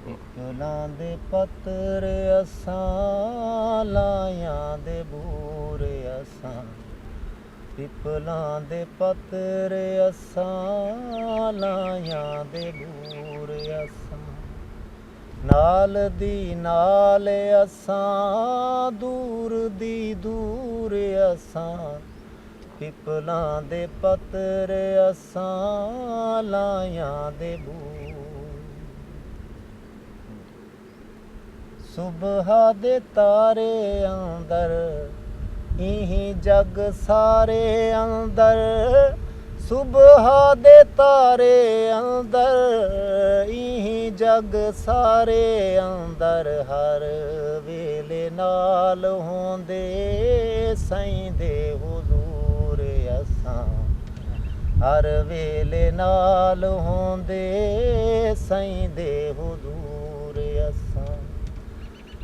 ਪਿੱਪਲਾਂ ਦੇ ਪੱਤਰ ਅਸਾਂ ਲਾਇਆਂ ਦੇ ਬੂਰ ਅਸਾਂ, ਪਿੱਪਲਾਂ ਦੇ ਪੱਤਰ ਅਸਾਂ ਲਾਇਆਂ ਦੇ ਬੂਰ ਅਸਾਂ, ਨਾਲ ਦੀ ਨਾਲ ਅਸਾਂ ਦੂਰ ਦੀ ਦੂਰ ਅਸਾਂ, ਪਿੱਪਲਾਂ ਦੇ ਪੱਤਰ ਅਸਾਂ ਲਾਇਆਂ ਦੇ ਬੂਰ। ਸੁਬਹਾ ਦੇ ਤਾਰੇ ਅੰਦਰ ਇਹੀ ਜਗ ਸਾਰੇ ਅੰਦਰ, ਸੁਬਹਾ ਦੇ ਤਾਰੇ ਅੰਦਰ ਇਹੀ ਜਗ ਸਾਰੇ ਅੰਦਰ, ਹਰ ਵੇਲੇ ਨਾਲ ਹੁੰਦੇ ਸਾਈਂ ਦੇ ਹੁਜ਼ੂਰ ਅਸਾਂ, ਹਰ ਵੇਲੇ ਨਾਲ ਹੁੰਦੇ ਸਾਈਂ ਦੇ ਹੁਜ਼ੂਰ ਅਸਾਂ,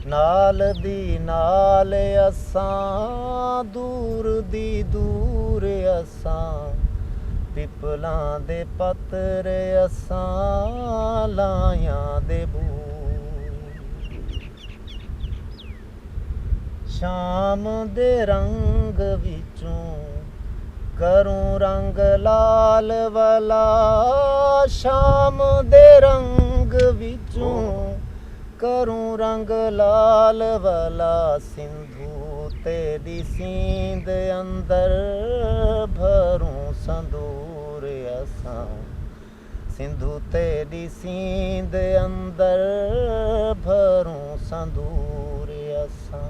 ਨਾਲ ਦੀ ਨਾਲ ਅਸਾਂ ਦੂਰ ਦੀ ਦੂਰ ਅਸਾਂ, ਪਿੱਪਲਾਂ ਦੇ ਪੱਤਰ ਅਸਾਂ ਲਾਇਆਂ ਦੇ ਬੂਰ। ਸ਼ਾਮ ਦੇ ਰੰਗ ਵਿੱਚੋਂ ਕਰੂੰ ਰੰਗ ਲਾਲ ਵਾਲਾ, ਸ਼ਾਮ ਦੇ ਰੰਗ ਵਿੱਚੋਂ ਕਰੂੰ ਰੰਗ ਲਾਲ ਵਾਲਾ, ਸਿੰਧੂ ਤੇਰੀ ਸੀਂਦ ਅੰਦਰ ਭਰੂੰ ਸੰਦੂਰ ਅਸਾਂ, ਸਿੰਧੂ ਤੇਰੀ ਸੀਂਦ ਅੰਦਰ ਭਰੂੰ ਸੰਦੂਰ ਅਸਾਂ,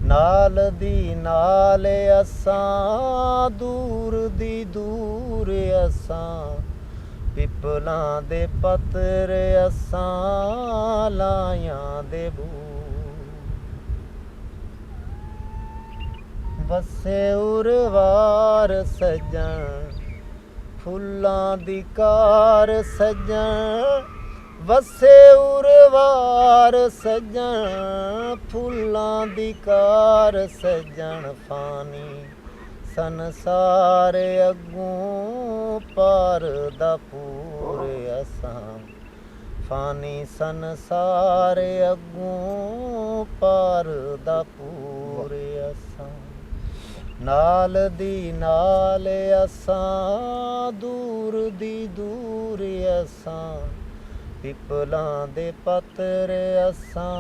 ਨਾਲ ਦੀ ਨਾਲ ਅਸਾਂ ਦੂਰ ਦੀ ਦੂਰ ਅਸਾਂ, ਪਿੱਪਲਾਂ ਦੇ ਪੱਤਰ ਅਸਾਂ ਲਾਇਆਂ ਦੇ ਬੂਰ। ਵਸੇ ਉਰਵਾਰ ਸੱਜਣ ਫੁੱਲਾਂ ਦੀ ਕਾਰ ਸੱਜਣ, ਵਸੇ ਉਰਵਾਰ ਸੱਜਣ ਫੁੱਲਾਂ ਦੀ ਕਾਰ ਸੱਜਣ, ਫਾਨੀ ਸੰਸਾਰ ਅੱਗੋਂ ਪਾਰ ਦਾ ਪੂਰ ਅਸਾਂ, ਫਾਨੀ ਸੰਸਾਰ ਅੱਗੋਂ ਪਾਰ ਦਾ ਪੂਰ ਅਸਾਂ, ਨਾਲ ਦੀ ਨਾਲ ਅਸਾਂ ਦੂਰ ਦੀ ਦੂਰ ਅਸਾਂ, ਪਿੱਪਲਾਂ ਦੇ ਪੱਤਰ ਅਸਾਂ